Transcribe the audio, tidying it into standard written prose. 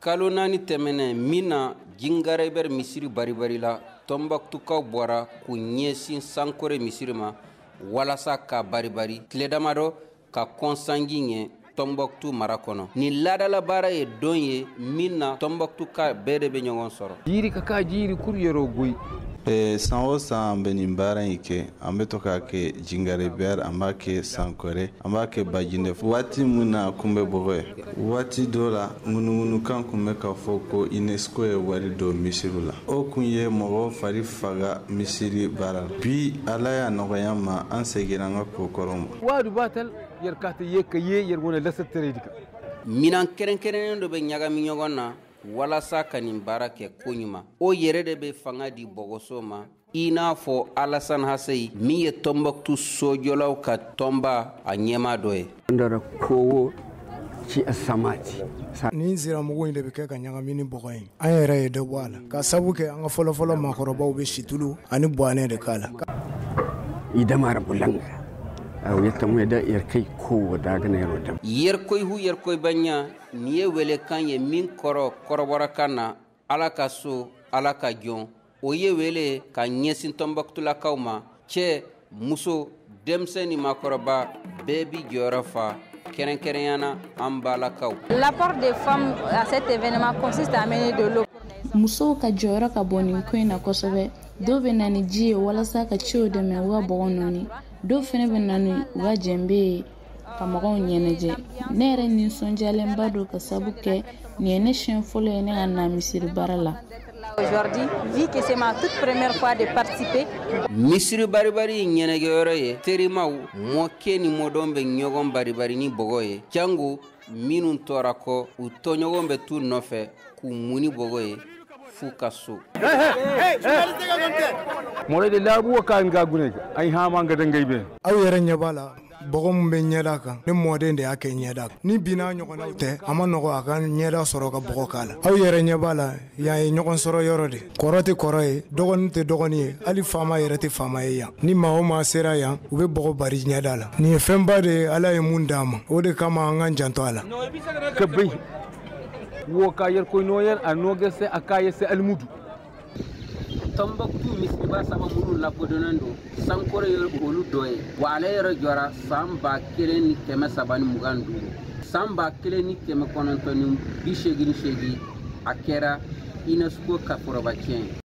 kalo naani tɛmɛnɛ min na jingare bɛ misiri baribari la Tombouctou bɔra k'u ɲɛsin Sankore misiri ma walasa ka baribari tile damadɔ ka kɔnsangi ɲɛ Tombouctou mara kɔnɔ. Ni laadala baara ye don ye min na Tombouctou ka bɛɛ de bɛ ɲɔgɔn sɔrɔ. Jiri ka k'a jiri kuru yɔrɔ goyi. San o san an bɛ nin baara in kɛ an bɛ to k'a kɛ jingare bɛr an b'a kɛ Sankore an b'a kɛ Bajinɛ waati min na kun bɛ bɔgɔ ye waati dɔ la ŋunuŋunukan kun bɛ ka fɔ ko UNESCO ye wari don misiri la o kun ye mɔgɔ fari faga misiri baara la bi Ala y'a nɔgɔya ma an seginna an ka ko kɔrɔ ma waadu batal yɛr kata ye ka ye yɛr wona lasatere dika minan kɛrɛnkɛrɛnnen dɔ bɛ ɲagami ɲɔgɔn na walasa ka nin baara kɛ ko ɲuman o yɛrɛ de bɛ fanga di bɔgɔso ma i n'a fɔ Alassane Haseyi min ye Tombouctou sojɔlaw ka tɔnba a ɲɛmaa dɔ ye. Ndara kowo ci asamati nin ziramugu in de bɛ kɛ ka ɲagami ni bɔgɔ in an yɛrɛ ye dɔ bɔ a la ka sabu kɛ an ka fɔlɔfɔlɔ maakɔrɔbaw bɛ situlu ani buwanɛ de k'a la i damara bulanga aw yatamu da yerkai ko daga ne rodam yerkoi banya ni ye wele kan ye min kɔrɔ kɔrɔbɔra kan na Ala ka so Ala ka jɔn o ye wele ka ɲɛsin Tombouctoulakaw ma cɛ muso denmisɛn ni maakɔrɔba bɛɛ bi jɔyɔrɔ fa kɛrɛnkɛrɛnyana an balakaw. L'apport des femmes à cet événement consiste à amener de l'eau. Musow ka jɔyɔrɔ ka bɔ nin ko in na kosɛbɛ dɔw bɛ na ni ji ye walasa ka ciw dɛmɛ u ka bɔgɔ nɔɔni dɔw fɛnɛ bɛ na ni u ka jɛnbe ye ka mɔgɔw ɲɛnajɛ ne yɛrɛ nisɔndiyalenba don ka sabu kɛ nin ye ne siɲɛ fɔlɔ ye ne ka na misiri baara la. Aujourd'hui, vu que c'est ma toute première fois de participer. Misiri baribari ɲɛnɛkɛyɔrɔ ye terimaw mɔkɛ ni mɔdɔn bɛ ɲɔgɔn baribari ni bɔgɔ ye jango minnu tɔɔra kɔ u tɔɲɔgɔn bɛ t'u nɔfɛ k'u muni bɔgɔ ye f'u ka so. Mɔlɛ de labu ka nga gune ay ha man ga dangay be aw yɛrɛ ɲɛ b'a la bɔgɔ min bɛ ɲɛda kan ne mɔden de y'a kɛ ɲɛda ni binna ɲɔgɔnnaw tɛ a ma nɔgɔ a ka ɲɛda sɔrɔ ka bɔgɔ k'a la aw yɛrɛ ɲɛ b'a la yan ye ɲɔgɔn sɔrɔ yɔrɔ de kɔrɔ tɛ kɔrɔ ye dɔgɔnin tɛ dɔgɔnin ye hali faama yɛrɛ tɛ faama ye yan ni maa o maa sera yan u bɛ bɔgɔ bari ɲɛda la nin ye fɛnba de ye Ala ye mun d'a ma o de kama an k'an janto a la ka bai wo ka yer ko noyer a nogese akayese almudu Tombouctou misiriba saba minnu lakodɔnnen don Sankore ye olu dɔ ye wa ale yɛrɛ jɔra san 1325 san 1988 a kɛra UNESCO ka foroba tiɲɛ